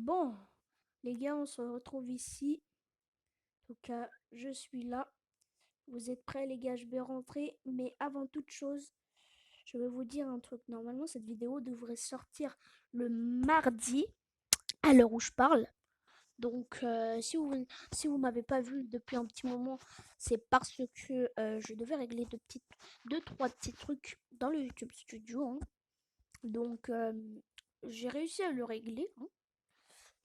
Bon, les gars, on se retrouve ici. En tout cas, je suis là. Vous êtes prêts, les gars? Je vais rentrer. Mais avant toute chose, je vais vous dire un truc. Normalement, cette vidéo devrait sortir le mardi, à l'heure où je parle. Donc, si vous m'avez pas vu depuis un petit moment, c'est parce que je devais régler deux, trois petits trucs dans le YouTube Studio, hein. Donc, j'ai réussi à le régler, hein.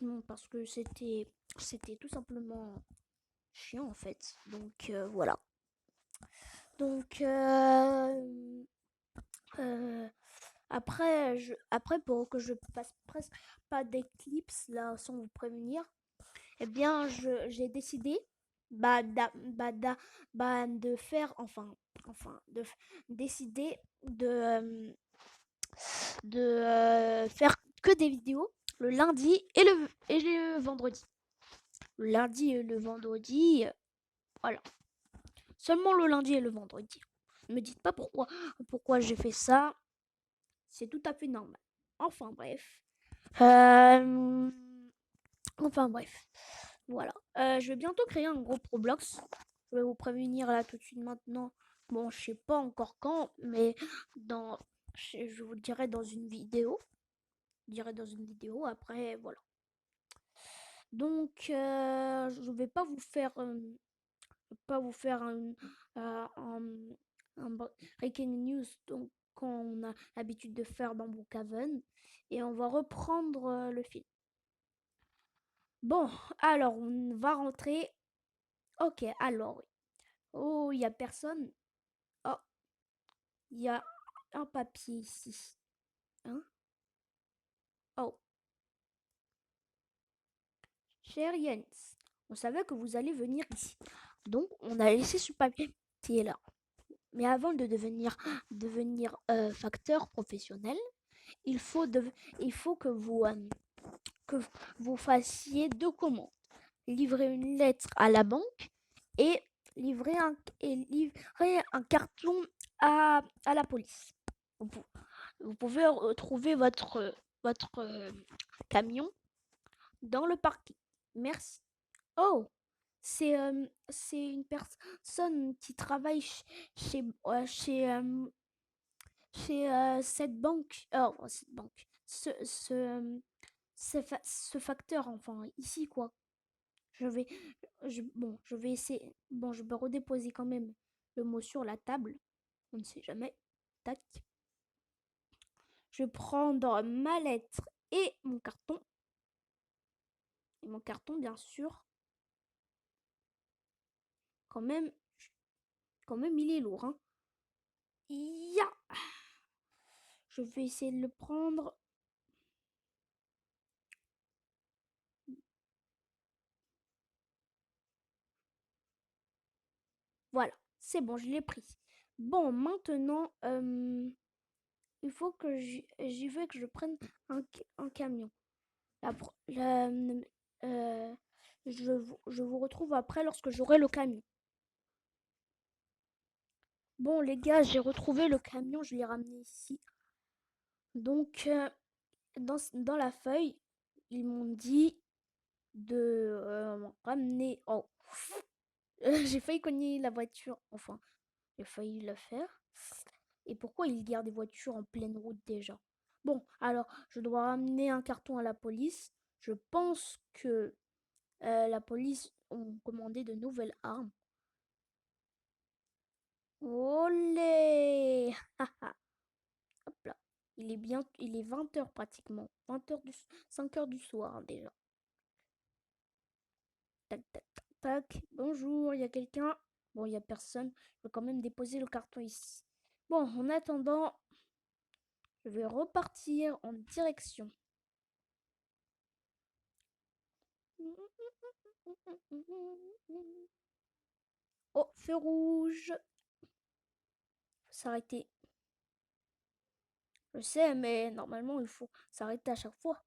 Non, parce que c'était tout simplement chiant en fait. Donc voilà. Donc euh, après pour que je passe presque pas d'éclipse là sans vous prévenir, eh bien j'ai décidé bah, de faire enfin décider de faire que des vidéos le lundi et le vendredi. Le lundi et le vendredi, voilà. Seulement le lundi et le vendredi. Ne me dites pas pourquoi j'ai fait ça. C'est tout à fait normal. Enfin bref. Euh, enfin bref. Voilà. Je vais bientôt créer un groupe Roblox. Je vais vous prévenir là tout de suite maintenant. Bon, je sais pas encore quand, mais dans, je vous le dirai dans une vidéo. Je dirai dans une vidéo. Après, voilà. Donc, je vais pas vous faire un breaking news donc qu'on a l'habitude de faire dans Brookhaven et on va reprendre le film. Bon, alors on va rentrer. Ok, alors oui. Oh, il y a personne. Oh, il y a un papier ici. Hein? Oh, cher Jens, on savait que vous allez venir ici. Donc, on a laissé ce papier là. Mais avant de devenir facteur professionnel, il faut, il faut que vous fassiez deux commandes. Livrer une lettre à la banque et livrer un carton à la police. Vous pouvez retrouver votre camion dans le parking. Merci. Oh, c'est une personne qui travaille chez, chez cette banque. Oh, cette banque. Ce facteur, enfin, ici, quoi. Je vais, bon, je vais essayer. Bon, je vais redéposer quand même le mot sur la table. On ne sait jamais. Tac. Je vais prendre ma lettre et mon carton. Et mon carton, bien sûr. Quand même, il est lourd, hein. Ya! Je vais essayer de le prendre. Voilà, c'est bon, je l'ai pris. Bon, maintenant, il faut que j'y vais, que je prenne un camion. Euh, je vous retrouve après lorsque j'aurai le camion. Bon, les gars, j'ai retrouvé le camion, je l'ai ramené ici. Donc, dans la feuille, ils m'ont dit de ramener. Oh, j'ai failli cogner la voiture. Enfin, j'ai failli le faire. Et pourquoi ils gardent des voitures en pleine route déjà? Bon, alors, je dois ramener un carton à la police. Je pense que la police ont commandé de nouvelles armes. Olé! Hop là. Il est 20 h pratiquement. 20 h 5 h du soir, hein, déjà. Tac, tac, tac, tac. Bonjour, il y a quelqu'un? Bon, il y a personne. Je vais quand même déposer le carton ici. Bon, en attendant, je vais repartir en direction. Oh, feu rouge. Faut s'arrêter. Je sais, mais normalement, il faut s'arrêter à chaque fois.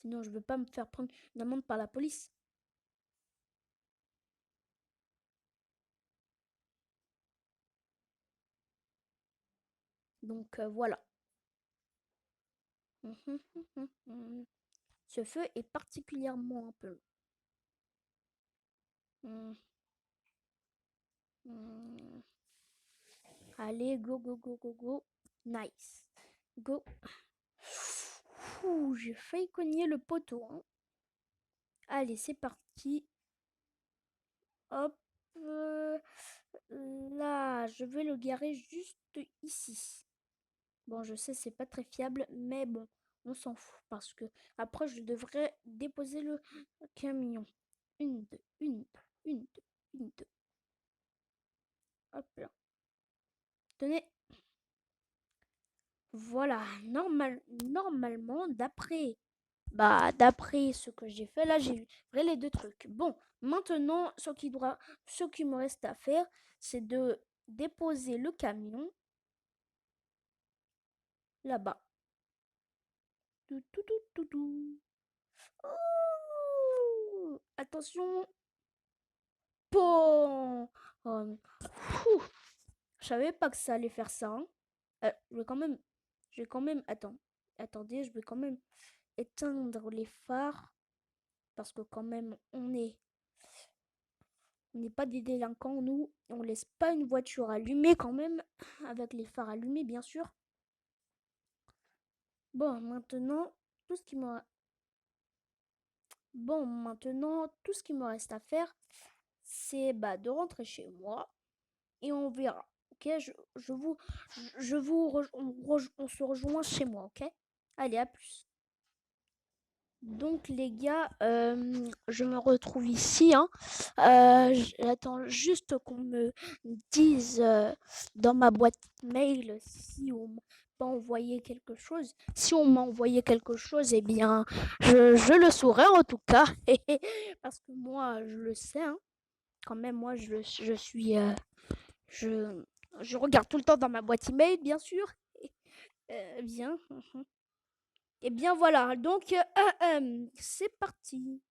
Sinon, je ne veux pas me faire prendre une amende par la police. Donc, voilà. Ce feu est particulièrement un peu long. Hmm. Allez, go, go, go, go, go. Nice. Go. Ouh, j'ai failli cogner le poteau, hein. Allez, c'est parti. Hop. euh, Là, je vais le garer juste ici. Bon, je sais, c'est pas très fiable, mais bon, on s'en fout parce que après, je devrais déposer le camion. Une, deux, une, deux, une, deux, une, deux. Hop là. Tenez. Voilà, normalement, d'après ce que j'ai fait, là, j'ai vrai les deux trucs. Bon, maintenant, ce qui me reste à faire, c'est de déposer le camion là-bas. Tout, tout, tout, tout, tout. Ouh, attention. Bon. Ouh, je savais pas que ça allait faire ça, hein. Je vais quand même, attendez, je vais quand même éteindre les phares parce que quand même, on n'est pas des délinquants, nous. On laisse pas une voiture allumée quand même, avec les phares allumés, bien sûr. Bon, maintenant, tout ce qui me, tout ce qui me reste à faire, c'est de rentrer chez moi et on verra. Ok, on se rejoint chez moi, ok? Allez, à plus. Donc les gars, je me retrouve ici, hein. J'attends juste qu'on me dise dans ma boîte mail si on m'a pas envoyé quelque chose. Si on m'a envoyé quelque chose, eh bien, je le saurai en tout cas. Parce que moi, je le sais, hein. Quand même, moi, je suis... je, je regarde tout le temps dans ma boîte email, bien sûr. Bien. Et bien voilà, donc c'est parti.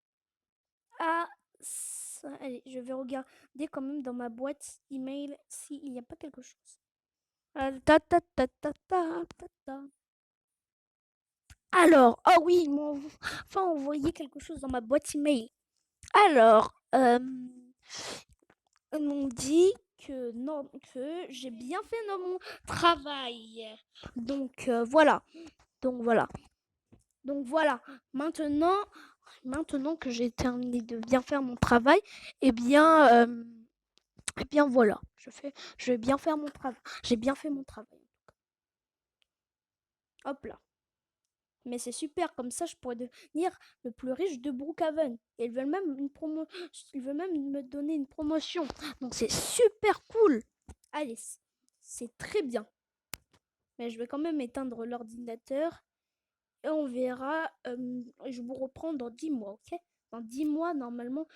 Ah, allez, je vais regarder quand même dans ma boîte email s'il n'y a pas quelque chose. Ta, ta, ta, ta, ta, ta, ta. Alors, oh oui, ils m'ont enfin envoyé quelque chose dans ma boîte email. Alors, ils m'ont dit que non, que j'ai bien fait mon travail. Donc voilà, donc voilà, donc voilà. Maintenant, maintenant que j'ai terminé de bien faire mon travail, eh bien, voilà, je vais bien faire mon travail. J'ai bien fait mon travail. Hop là. Mais c'est super, comme ça je pourrais devenir le plus riche de Brookhaven. Et ils veulent même me donner une promotion. Donc c'est super cool. Allez, c'est très bien. Mais je vais quand même éteindre l'ordinateur et on verra. Je vous reprends dans 10 mois, ok? Dans 10 mois, normalement,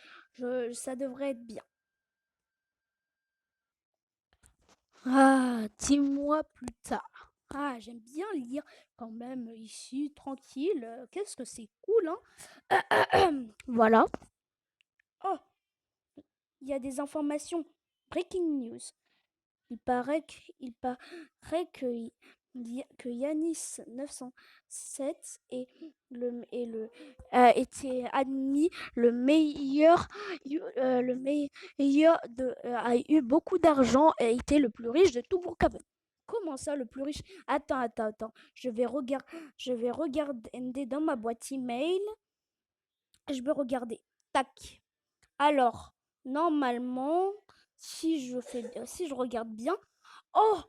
ça devrait être bien. Ah, 10 mois plus tard. Ah, j'aime bien lire quand même ici, tranquille. Qu'est-ce que c'est cool, hein? Voilà. Oh, il y a des informations. Breaking news. Il paraît que Yanis 907 a été admis le meilleur a eu beaucoup d'argent et a été le plus riche de tout Brookhaven. Comment ça, le plus riche? Attends. Je vais regarder dans ma boîte email. Je vais regarder. Tac. Alors, normalement, si je regarde bien. Oh,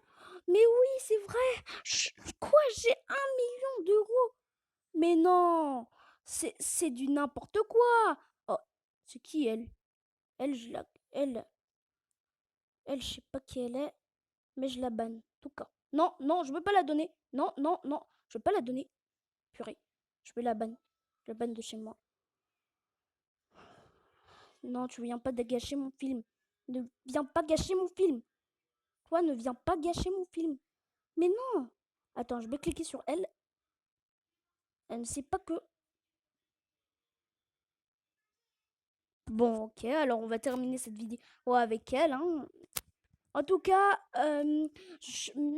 mais oui, c'est vrai. Quoi, j'ai 1 million d'euros? Mais non, c'est du n'importe quoi. Oh, c'est qui elle? Elle, je sais pas qui elle est, mais je la banne. En tout cas. Non, je veux pas la donner. Non, je veux pas la donner. Purée, je vais la banne. Je la banne de chez moi. Non, tu viens pas de gâcher mon film. Ne viens pas gâcher mon film. Toi, ne viens pas gâcher mon film. Mais non. Attends, je vais cliquer sur elle. Elle ne sait pas que... Bon, ok, alors on va terminer cette vidéo avec elle, hein. En tout cas,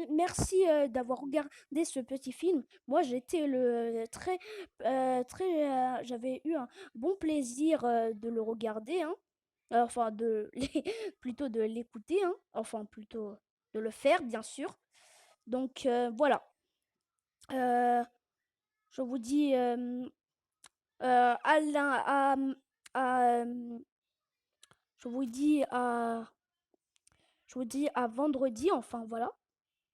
merci d'avoir regardé ce petit film. Moi, j'étais j'avais eu un bon plaisir de le regarder, hein. Enfin, plutôt de l'écouter, hein. Enfin, plutôt de le faire, bien sûr. Donc, voilà. Euh, je vous dis à, l'un- à, je vous dis je vous dis à vendredi. Enfin, voilà.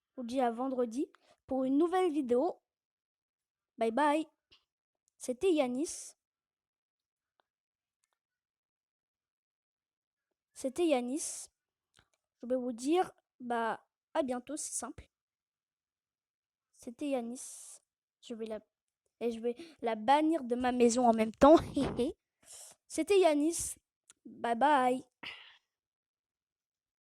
Je vous dis à vendredi pour une nouvelle vidéo. Bye bye. C'était Yanis. C'était Yanis. Je vais vous dire, bah, à bientôt, c'est simple. C'était Yanis. Je vais la, et je vais la bannir de ma maison en même temps. C'était Yanis. Bye bye.